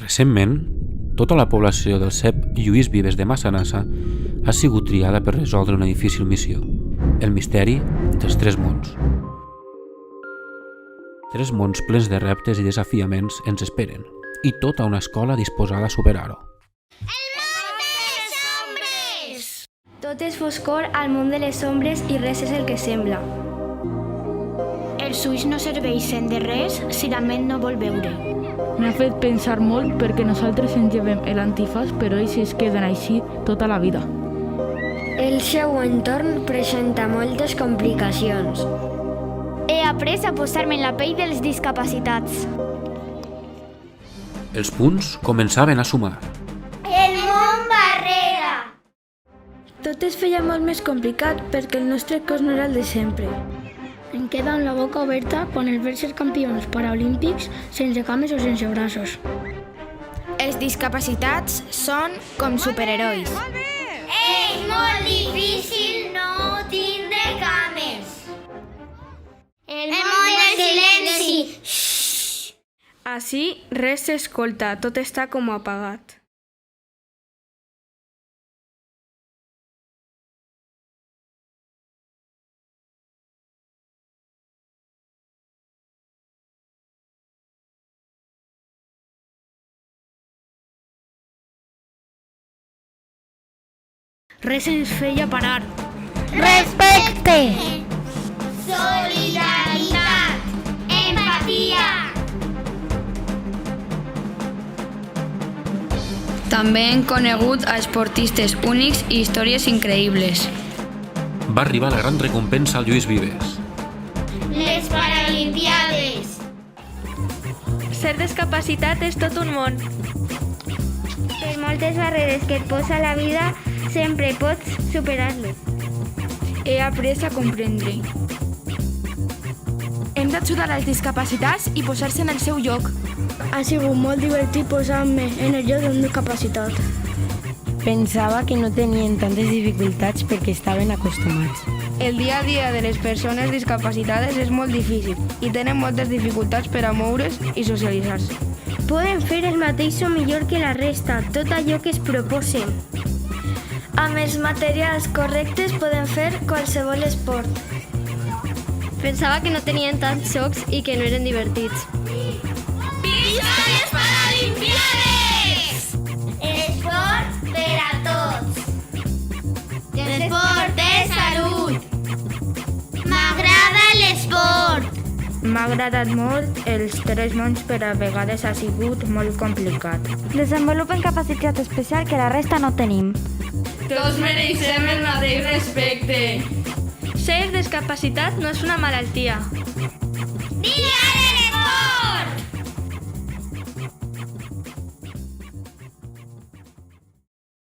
Recentment, tota la població del CEP Lluís Vives de Massanassa ha sigut triada per resoldre una difícil missió, el misteri dels tres mons. Tres mons plens de reptes i desafiaments ens esperen, i tota una escola disposada a superar-ho. El món de les ombres! Tot és foscor al món de les ombres i res és el que sembla. Els ulls no serveixen de res si la ment no vol veure. M'ha fet pensar molt perquè nosaltres ens llevem l'antifàs però ells es queden així tota la vida. El seu entorn presenta moltes complicacions. He après a posar-me en la pell dels discapacitats. Els punts començaven a sumar. El món barrera! Tot es feia molt més complicat perquè el nostre cos no era el de sempre. Em queda amb la boca oberta quan els veig ser campions paraolímpics sense cames o sense braços. Els discapacitats són com superherois. És molt difícil no tindre cames. El món del silenci! Així res s'escolta, tot està com apagat. Res ens feia parar. Respecte! Solidaritat! Empatia! També hem conegut a esportistes únics i històries increïbles. Va arribar la gran recompensa al Lluís Vives. Les Paralimpiades! Ser discapacitat és tot un món. Per moltes barreres que et posa la vida, sempre pots superar-lo. He après a comprendre. Hem d'ajudar als discapacitats i posar-se en el seu lloc. Ha sigut molt divertit posar-me en el lloc d'un discapacitat. Pensava que no tenien tantes dificultats perquè estaven acostumats. El dia a dia de les persones discapacitades és molt difícil i tenen moltes dificultats per a moure's i socialitzar-se. Poden fer el mateix o millor que la resta, tot allò que es proposen. Amb els materials correctes poden fer qualsevol esport. Pensava que no tenien tants jocs i que no eren divertits. Visca les Paralimpiades! Esport per a tots. L'esport és salut. M'agrada l'esport. M'ha agradat molt els tres mons, però a vegades ha sigut molt complicat. Desenvolupen capacitat especial que la resta no tenim. Tots mereixem el mateix respecte. Ser discapacitat no és una malaltia. Dia